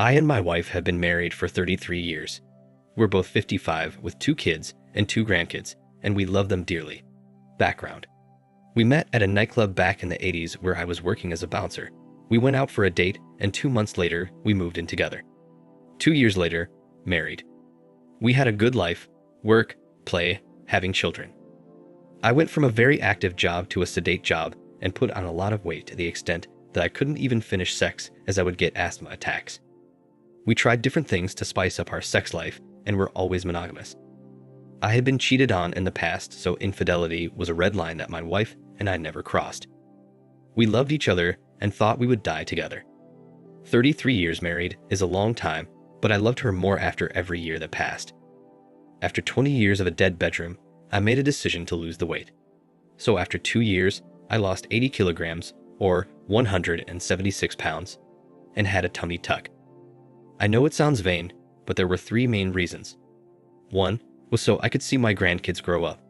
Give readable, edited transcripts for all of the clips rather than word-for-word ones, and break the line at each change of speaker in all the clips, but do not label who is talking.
I and my wife have been married for 33 years. We're both 55 with 2 kids and 2 grandkids, and we love them dearly. Background. We met at a nightclub back in the 80s where I was working as a bouncer. We went out for a date, and 2 months later, we moved in together. 2 years later, married. We had a good life, work, play, having children. I went from a very active job to a sedate job and put on a lot of weight to the extent that I couldn't even finish sex as I would get asthma attacks. We tried different things to spice up our sex life and were always monogamous. I had been cheated on in the past, so infidelity was a red line that my wife and I never crossed. We loved each other and thought we would die together. 33 years married is a long time, but I loved her more after every year that passed. After 20 years of a dead bedroom, I made a decision to lose the weight. So after 2 years, I lost 80 kilograms, or 176 pounds, and had a tummy tuck. I know it sounds vain, but there were 3 main reasons. 1 was so I could see my grandkids grow up.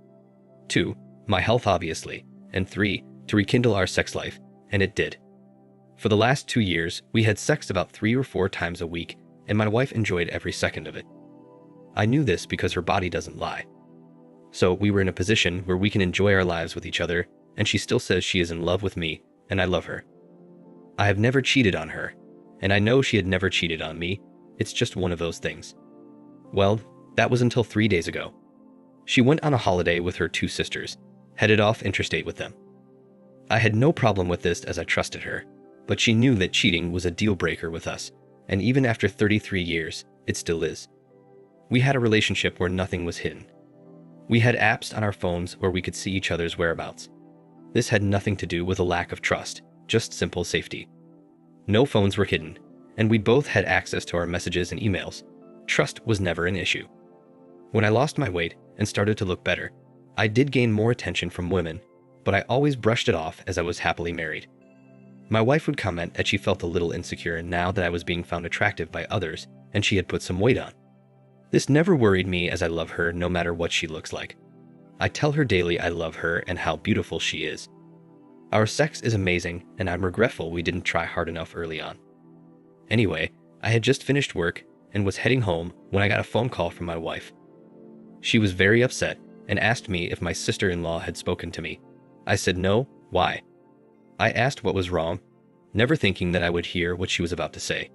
2, my health obviously, and 3, to rekindle our sex life, and it did. For the last 2 years, we had sex about 3 or 4 times a week, and my wife enjoyed every second of it. I knew this because her body doesn't lie. So we were in a position where we can enjoy our lives with each other, and she still says she is in love with me, and I love her. I have never cheated on her, and I know she had never cheated on me. It's just one of those things. Well, that was until 3 days ago. She went on a holiday with her 2 sisters, headed off interstate with them. I had no problem with this as I trusted her, but she knew that cheating was a deal breaker with us, and even after 33 years, it still is. We had a relationship where nothing was hidden. We had apps on our phones where we could see each other's whereabouts. This had nothing to do with a lack of trust, just simple safety. No phones were hidden, and we both had access to our messages and emails. Trust was never an issue. When I lost my weight and started to look better, I did gain more attention from women, but I always brushed it off as I was happily married. My wife would comment that she felt a little insecure now that I was being found attractive by others and she had put some weight on. This never worried me as I love her no matter what she looks like. I tell her daily I love her and how beautiful she is. Our sex is amazing, and I'm regretful we didn't try hard enough early on. Anyway, I had just finished work and was heading home when I got a phone call from my wife. She was very upset and asked me if my sister-in-law had spoken to me. I said no, why? I asked what was wrong, never thinking that I would hear what she was about to say.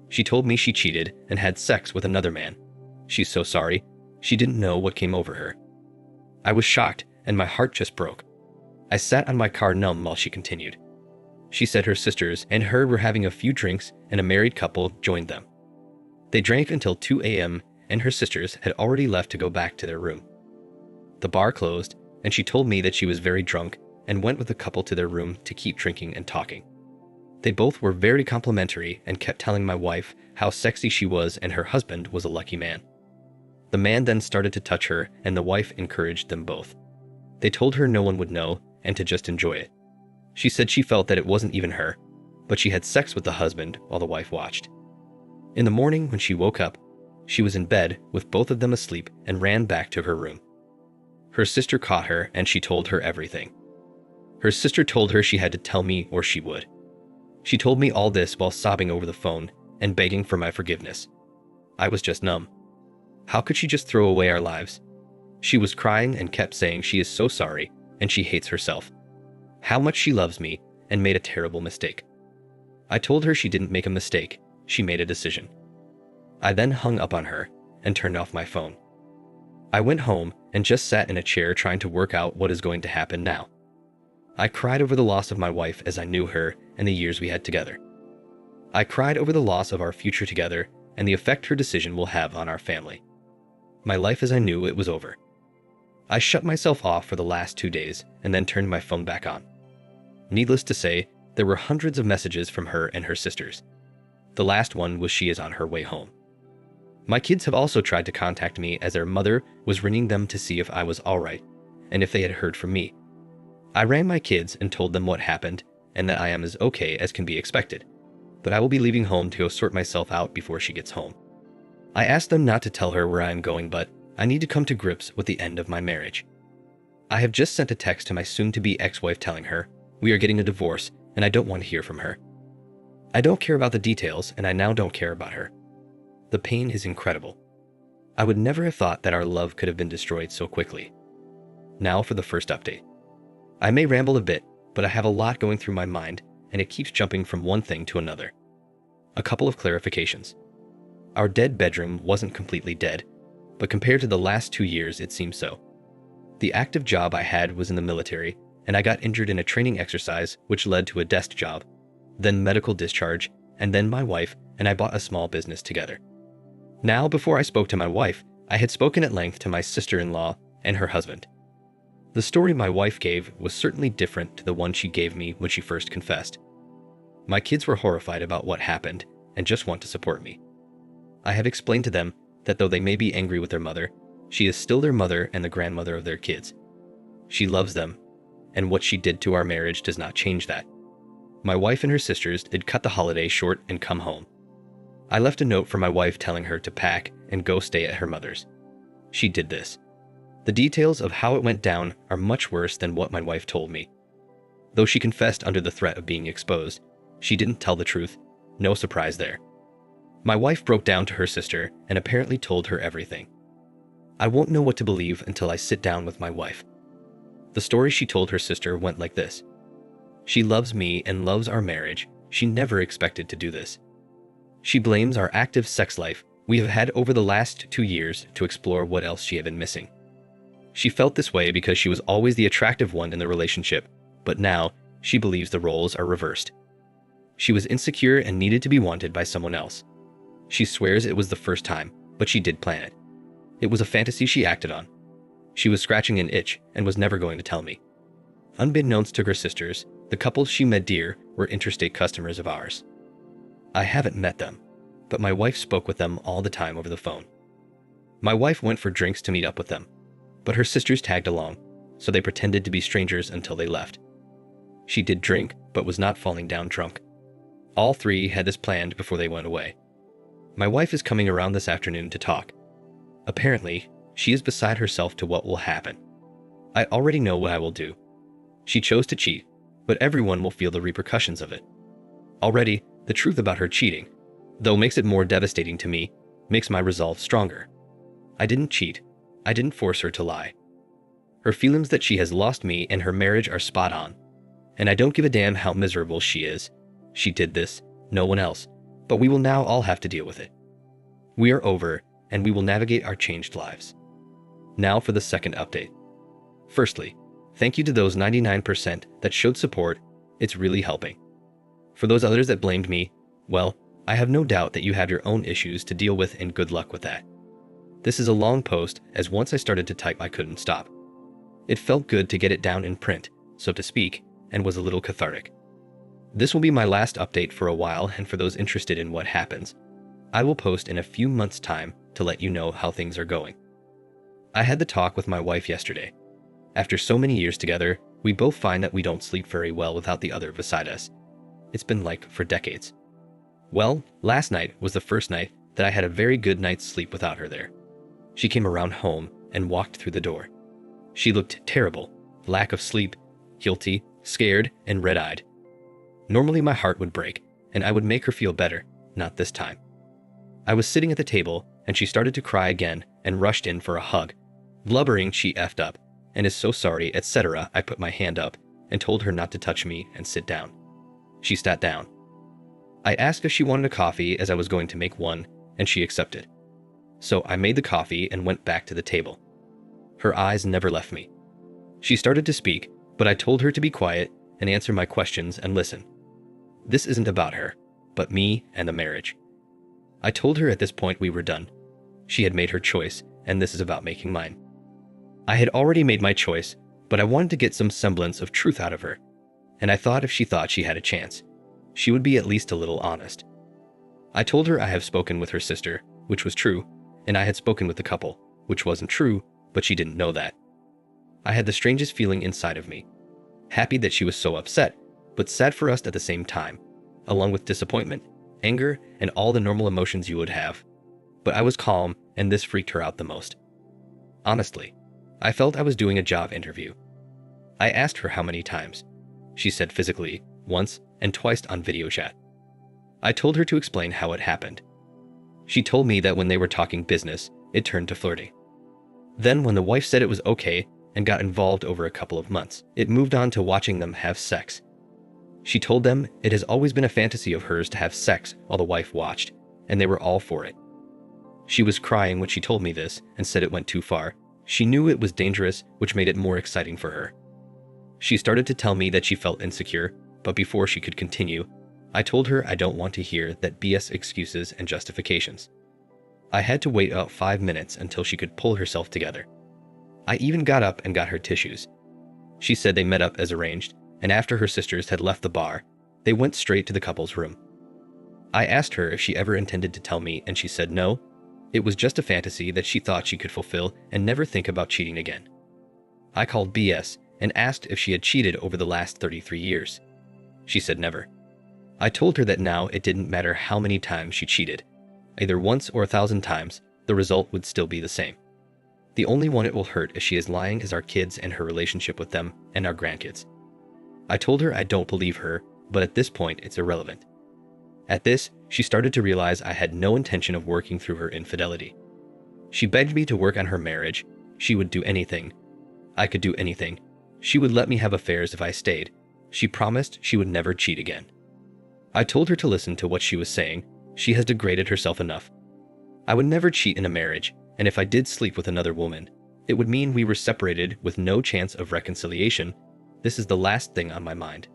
She told me she cheated and had sex with another man. She's so sorry, she didn't know what came over her. I was shocked and my heart just broke. I sat on my car numb while she continued. She said her sisters and her were having a few drinks and a married couple joined them. They drank until 2 a.m. and her sisters had already left to go back to their room. The bar closed and she told me that she was very drunk and went with the couple to their room to keep drinking and talking. They both were very complimentary and kept telling my wife how sexy she was and her husband was a lucky man. The man then started to touch her and the wife encouraged them both. They told her no one would know and to just enjoy it. She said she felt that it wasn't even her, but she had sex with the husband while the wife watched. In the morning when she woke up, she was in bed with both of them asleep and ran back to her room. Her sister caught her and she told her everything. Her sister told her she had to tell me or she would. She told me all this while sobbing over the phone and begging for my forgiveness. I was just numb. How could she just throw away our lives? She was crying and kept saying she is so sorry and she hates herself. How much she loves me and made a terrible mistake. I told her she didn't make a mistake, she made a decision. I then hung up on her and turned off my phone. I went home and just sat in a chair trying to work out what is going to happen now. I cried over the loss of my wife as I knew her and the years we had together. I cried over the loss of our future together and the effect her decision will have on our family. My life as I knew it was over. I shut myself off for the last 2 days and then turned my phone back on. Needless to say, there were hundreds of messages from her and her sisters. The last one was she is on her way home. My kids have also tried to contact me as their mother was ringing them to see if I was alright and if they had heard from me. I rang my kids and told them what happened and that I am as okay as can be expected, but I will be leaving home to go sort myself out before she gets home. I asked them not to tell her where I am going, but I need to come to grips with the end of my marriage. I have just sent a text to my soon-to-be ex-wife telling her we are getting a divorce and I don't want to hear from her. I don't care about the details, and I now don't care about her. The pain is incredible. I would never have thought that our love could have been destroyed so quickly. Now for the first update. I may ramble a bit, but I have a lot going through my mind, and it keeps jumping from one thing to another. A couple of clarifications. Our dead bedroom wasn't completely dead, but compared to the last 2 years, it seems so. The active job I had was in the military, and I got injured in a training exercise which led to a desk job, then medical discharge, and then my wife and I bought a small business together. Now, before I spoke to my wife, I had spoken at length to my sister-in-law and her husband. The story my wife gave was certainly different to the one she gave me when she first confessed. My kids were horrified about what happened and just want to support me. I have explained to them that though they may be angry with their mother, she is still their mother and the grandmother of their kids. She loves them, and what she did to our marriage does not change that. My wife and her sisters did cut the holiday short and come home. I left a note for my wife telling her to pack and go stay at her mother's. She did this. The details of how it went down are much worse than what my wife told me. Though she confessed under the threat of being exposed, she didn't tell the truth. No surprise there. My wife broke down to her sister and apparently told her everything. I won't know what to believe until I sit down with my wife. The story she told her sister went like this. She loves me and loves our marriage. She never expected to do this. She blames our active sex life we have had over the last 2 years to explore what else she had been missing. She felt this way because she was always the attractive one in the relationship, but now she believes the roles are reversed. She was insecure and needed to be wanted by someone else. She swears it was the first time, but she did plan it. It was a fantasy she acted on. She was scratching an itch and was never going to tell me. Unbeknownst to her sisters, the couples she met dear were interstate customers of ours. I haven't met them, but my wife spoke with them all the time over the phone. My wife went for drinks to meet up with them, but her sisters tagged along, so they pretended to be strangers until they left. She did drink, but was not falling down drunk. All three had this planned before they went away. My wife is coming around this afternoon to talk. Apparently, she is beside herself to what will happen. I already know what I will do. She chose to cheat, but everyone will feel the repercussions of it. Already, the truth about her cheating, though makes it more devastating to me, makes my resolve stronger. I didn't cheat. I didn't force her to lie. Her feelings that she has lost me and her marriage are spot on. And I don't give a damn how miserable she is. She did this, no one else, but we will now all have to deal with it. We are over, and we will navigate our changed lives. Now for the second update. Firstly, thank you to those 99% that showed support. It's really helping. For those others that blamed me, well, I have no doubt that you have your own issues to deal with and good luck with that. This is a long post, as once I started to type I couldn't stop. It felt good to get it down in print, so to speak, and was a little cathartic. This will be my last update for a while, and for those interested in what happens, I will post in a few months' time to let you know how things are going. I had the talk with my wife yesterday. After so many years together, we both find that we don't sleep very well without the other beside us. It's been like for decades. Well, last night was the first night that I had a very good night's sleep without her there. She came around home and walked through the door. She looked terrible, lack of sleep, guilty, scared, and red-eyed. Normally my heart would break, and I would make her feel better, not this time. I was sitting at the table, and she started to cry again and rushed in for a hug, blubbering she effed up, and is so sorry, etc. I put my hand up and told her not to touch me and sit down. She sat down. I asked if she wanted a coffee as I was going to make one, and she accepted. So I made the coffee and went back to the table. Her eyes never left me. She started to speak, but I told her to be quiet and answer my questions and listen. This isn't about her, but me and the marriage. I told her at this point we were done. She had made her choice, and this is about making mine. I had already made my choice, but I wanted to get some semblance of truth out of her, and I thought if she thought she had a chance, she would be at least a little honest. I told her I have spoken with her sister, which was true, and I had spoken with the couple, which wasn't true, but she didn't know that. I had the strangest feeling inside of me. Happy that she was so upset, but sad for us at the same time, along with disappointment, anger, and all the normal emotions you would have. But I was calm, and this freaked her out the most. Honestly, I felt I was doing a job interview. I asked her how many times. She said physically, once, and twice on video chat. I told her to explain how it happened. She told me that when they were talking business, it turned to flirting. Then when the wife said it was okay and got involved over a couple of months, it moved on to watching them have sex. She told them it has always been a fantasy of hers to have sex while the wife watched, and they were all for it. She was crying when she told me this and said it went too far. She knew it was dangerous, which made it more exciting for her. She started to tell me that she felt insecure, but before she could continue, I told her I don't want to hear that BS excuses and justifications. I had to wait about 5 minutes until she could pull herself together. I even got up and got her tissues. She said they met up as arranged, and after her sisters had left the bar, they went straight to the couple's room. I asked her if she ever intended to tell me, and she said no. It was just a fantasy that she thought she could fulfill and never think about cheating again. I called BS and asked if she had cheated over the last 33 years. She said never. I told her that now it didn't matter how many times she cheated. Either once or 1,000 times, the result would still be the same. The only one it will hurt if she is lying is our kids and her relationship with them and our grandkids. I told her I don't believe her, but at this point it's irrelevant. At this, she started to realize I had no intention of working through her infidelity. She begged me to work on her marriage. She would do anything. I could do anything. She would let me have affairs if I stayed. She promised she would never cheat again. I told her to listen to what she was saying. She has degraded herself enough. I would never cheat in a marriage, and if I did sleep with another woman, it would mean we were separated with no chance of reconciliation. This is the last thing on my mind.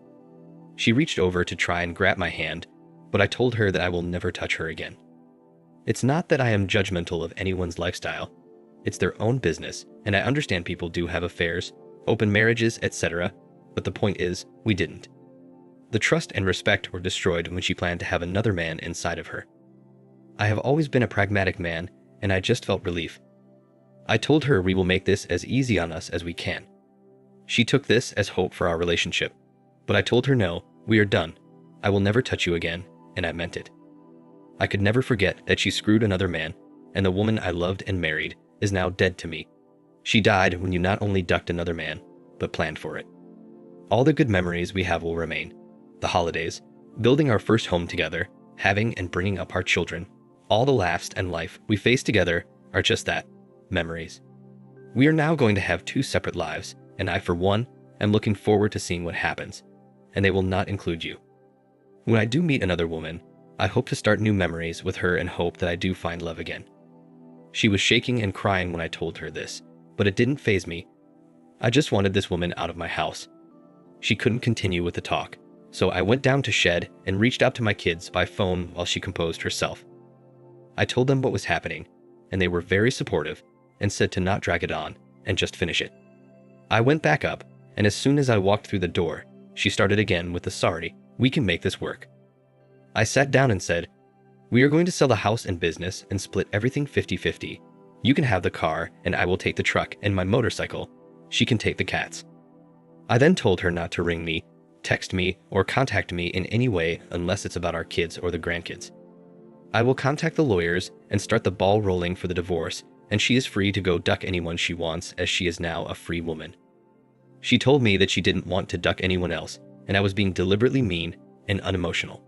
She reached over to try and grab my hand, but I told her that I will never touch her again. It's not that I am judgmental of anyone's lifestyle. It's their own business, and I understand people do have affairs, open marriages, etc., but the point is, we didn't. The trust and respect were destroyed when she planned to have another man inside of her. I have always been a pragmatic man, and I just felt relief. I told her we will make this as easy on us as we can. She took this as hope for our relationship, but I told her no, we are done. I will never touch you again, and I meant it. I could never forget that she screwed another man, and the woman I loved and married is now dead to me. She died when you not only ducked another man, but planned for it. All the good memories we have will remain. The holidays, building our first home together, having and bringing up our children, all the laughs and life we face together are just that, memories. We are now going to have 2 separate lives, and I, for one, am looking forward to seeing what happens, and they will not include you. When I do meet another woman, I hope to start new memories with her and hope that I do find love again. She was shaking and crying when I told her this, but it didn't faze me. I just wanted this woman out of my house. She couldn't continue with the talk, so I went down to shed and reached out to my kids by phone while she composed herself. I told them what was happening, and they were very supportive and said to not drag it on and just finish it. I went back up, and as soon as I walked through the door, she started again with the sorry, we can make this work. I sat down and said, we are going to sell the house and business and split everything 50-50. You can have the car and I will take the truck and my motorcycle. She can take the cats. I then told her not to ring me, text me, or contact me in any way unless it's about our kids or the grandkids. I will contact the lawyers and start the ball rolling for the divorce, and she is free to go duck anyone she wants as she is now a free woman. She told me that she didn't want to duck anyone else, and I was being deliberately mean and unemotional.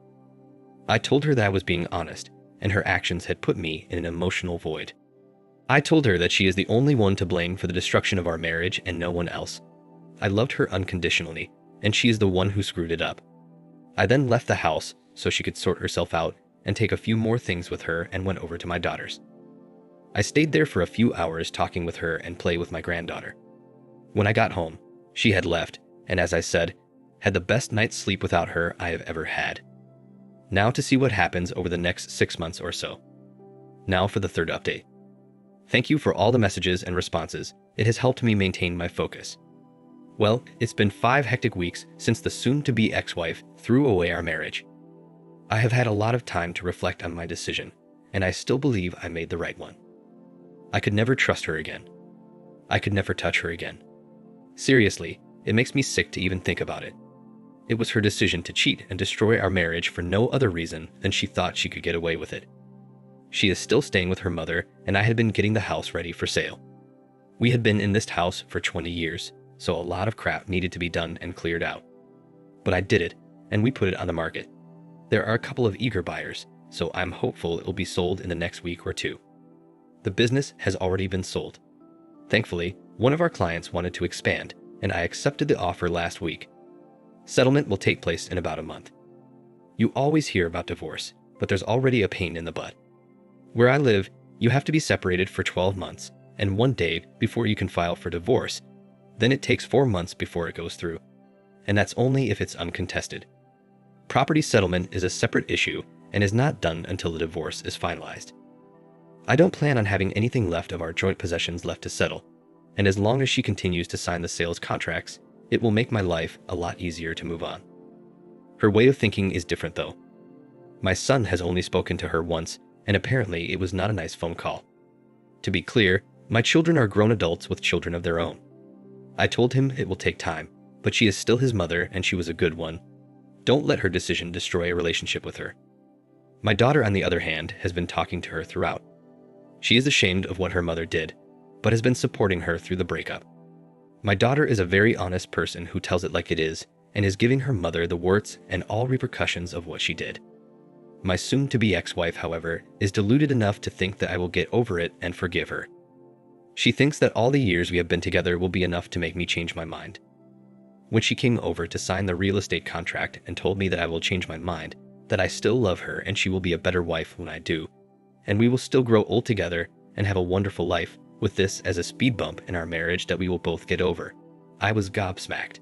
I told her that I was being honest, and her actions had put me in an emotional void. I told her that she is the only one to blame for the destruction of our marriage and no one else. I loved her unconditionally, and she is the one who screwed it up. I then left the house so she could sort herself out and take a few more things with her and went over to my daughter's. I stayed there for a few hours talking with her and play with my granddaughter. When I got home, she had left, and as I said, had the best night's sleep without her I have ever had. Now to see what happens over the next 6 months or so. Now for the third update. Thank you for all the messages and responses. It has helped me maintain my focus. Well, it's been 5 hectic weeks since the soon-to-be ex-wife threw away our marriage. I have had a lot of time to reflect on my decision, and I still believe I made the right one. I could never trust her again. I could never touch her again. Seriously, it makes me sick to even think about it. It was her decision to cheat and destroy our marriage for no other reason than she thought she could get away with it. She is still staying with her mother, and I had been getting the house ready for sale. We had been in this house for 20 years, so a lot of crap needed to be done and cleared out. But I did it, and we put it on the market. There are a couple of eager buyers, so I'm hopeful it will be sold in the next week or two. The business has already been sold. Thankfully, one of our clients wanted to expand, and I accepted the offer last week. Settlement will take place in about a month. You always hear about divorce, but there's already a pain in the butt. Where I live, you have to be separated for 12 months and 1 day before you can file for divorce. Then it takes 4 months before it goes through. And that's only if it's uncontested. Property settlement is a separate issue and is not done until the divorce is finalized. I don't plan on having anything left of our joint possessions left to settle, and as long as she continues to sign the sales contracts, it will make my life a lot easier to move on. Her way of thinking is different though. My son has only spoken to her once, and apparently it was not a nice phone call. To be clear, my children are grown adults with children of their own. I told him it will take time, but she is still his mother and she was a good one. Don't let her decision destroy a relationship with her. My daughter, on the other hand, has been talking to her throughout. She is ashamed of what her mother did, but has been supporting her through the breakup. My daughter is a very honest person who tells it like it is and is giving her mother the warts and all repercussions of what she did. My soon-to-be ex-wife, however, is deluded enough to think that I will get over it and forgive her. She thinks that all the years we have been together will be enough to make me change my mind. When she came over to sign the real estate contract and told me that I will change my mind, that I still love her and she will be a better wife when I do, and we will still grow old together and have a wonderful life, with this as a speed bump in our marriage that we will both get over, I was gobsmacked.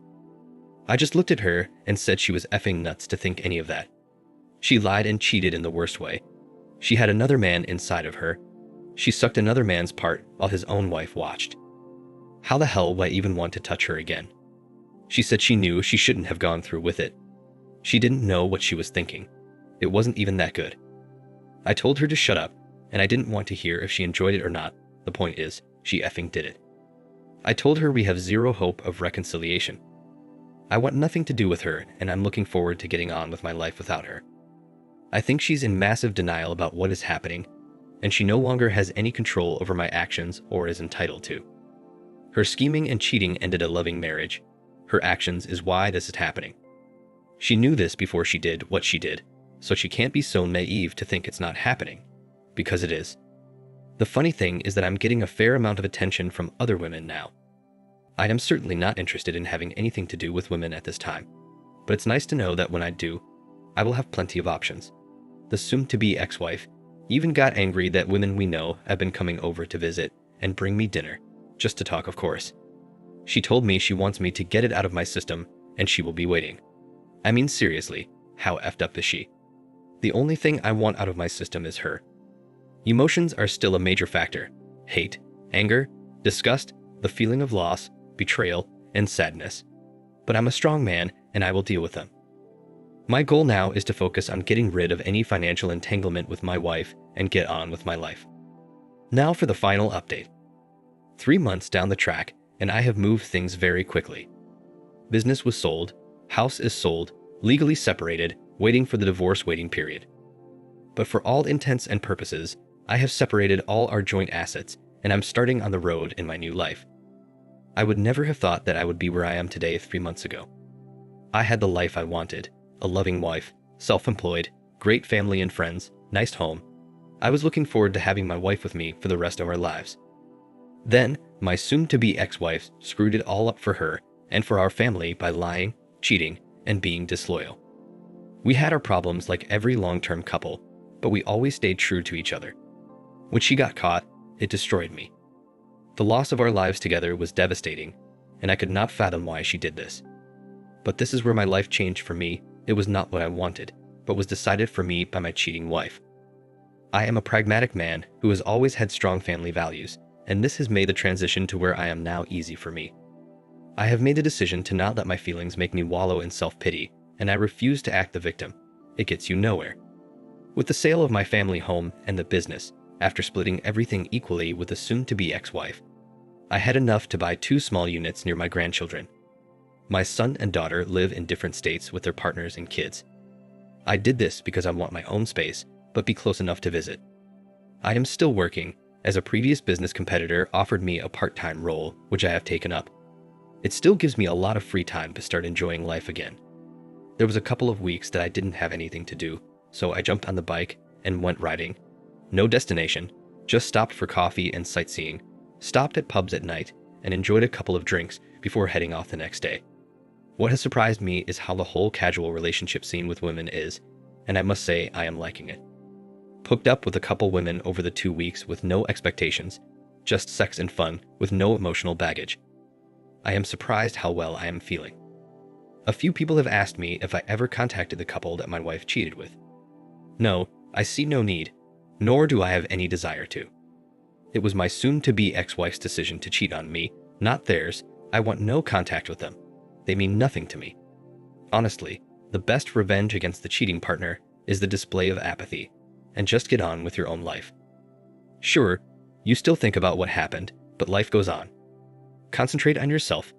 I just looked at her and said she was effing nuts to think any of that. She lied and cheated in the worst way. She had another man inside of her. She sucked another man's part while his own wife watched. How the hell would I even want to touch her again? She said she knew she shouldn't have gone through with it. She didn't know what she was thinking. It wasn't even that good. I told her to shut up, and I didn't want to hear if she enjoyed it or not. The point is, she effing did it. I told her we have zero hope of reconciliation. I want nothing to do with her, and I'm looking forward to getting on with my life without her. I think she's in massive denial about what is happening, and she no longer has any control over my actions or is entitled to. Her scheming and cheating ended a loving marriage. Her actions is why this is happening. She knew this before she did what she did, so she can't be so naive to think it's not happening, because it is. The funny thing is that I'm getting a fair amount of attention from other women now. I am certainly not interested in having anything to do with women at this time, but it's nice to know that when I do, I will have plenty of options. The soon-to-be ex-wife even got angry that women we know have been coming over to visit and bring me dinner, just to talk, of course. She told me she wants me to get it out of my system and she will be waiting. I mean, seriously, how effed up is she? The only thing I want out of my system is her. Emotions are still a major factor. Hate, anger, disgust, the feeling of loss, betrayal, and sadness. But I'm a strong man and I will deal with them. My goal now is to focus on getting rid of any financial entanglement with my wife and get on with my life. Now for the final update. 3 months down the track, and I have moved things very quickly. Business was sold, house is sold, legally separated, waiting for the divorce waiting period. But for all intents and purposes, I have separated all our joint assets, and I'm starting on the road in my new life. I would never have thought that I would be where I am today 3 months ago. I had the life I wanted, a loving wife, self-employed, great family and friends, nice home. I was looking forward to having my wife with me for the rest of our lives. Then, my soon-to-be ex-wife screwed it all up for her and for our family by lying, cheating, and being disloyal. We had our problems like every long-term couple, but we always stayed true to each other. When she got caught, it destroyed me. The loss of our lives together was devastating, and I could not fathom why she did this. But this is where my life changed for me. It was not what I wanted, but was decided for me by my cheating wife. I am a pragmatic man who has always had strong family values, and this has made the transition to where I am now easy for me. I have made the decision to not let my feelings make me wallow in self-pity, and I refuse to act the victim. It gets you nowhere. With the sale of my family home and the business, after splitting everything equally with the soon-to-be ex-wife, I had enough to buy 2 small units near my grandchildren. My son and daughter live in different states with their partners and kids. I did this because I want my own space, but be close enough to visit. I am still working, as a previous business competitor offered me a part-time role, which I have taken up. It still gives me a lot of free time to start enjoying life again. There was a couple of weeks that I didn't have anything to do, so I jumped on the bike and went riding. No destination, just stopped for coffee and sightseeing, stopped at pubs at night, and enjoyed a couple of drinks before heading off the next day. What has surprised me is how the whole casual relationship scene with women is, and I must say I am liking it. Hooked up with a couple women over the 2 weeks with no expectations, just sex and fun with no emotional baggage. I am surprised how well I am feeling. A few people have asked me if I ever contacted the couple that my wife cheated with. No, I see no need, nor do I have any desire to. It was my soon-to-be ex-wife's decision to cheat on me, not theirs. I want no contact with them. They mean nothing to me. Honestly, the best revenge against the cheating partner is the display of apathy, and just get on with your own life. Sure, you still think about what happened, but life goes on. Concentrate on yourself.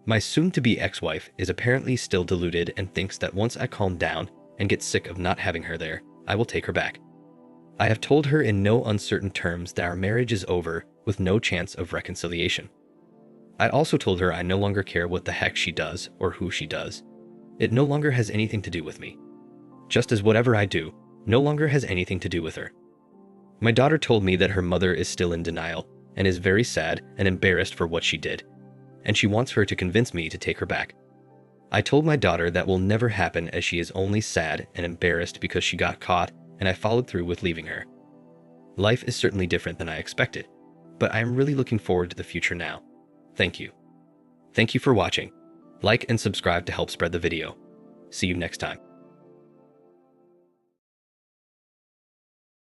My soon-to-be ex-wife is apparently still deluded and thinks that once I calm down and get sick of not having her there, I will take her back. I have told her in no uncertain terms that our marriage is over with no chance of reconciliation. I also told her I no longer care what the heck she does or who she does. It no longer has anything to do with me. Just as whatever I do no longer has anything to do with her. My daughter told me that her mother is still in denial and is very sad and embarrassed for what she did, and she wants her to convince me to take her back. I told my daughter that will never happen, as she is only sad and embarrassed because she got caught, and I followed through with leaving her. Life is certainly different than I expected, but I am really looking forward to the future now. Thank you. Thank you for watching. Like and subscribe to help spread the video. See you next time.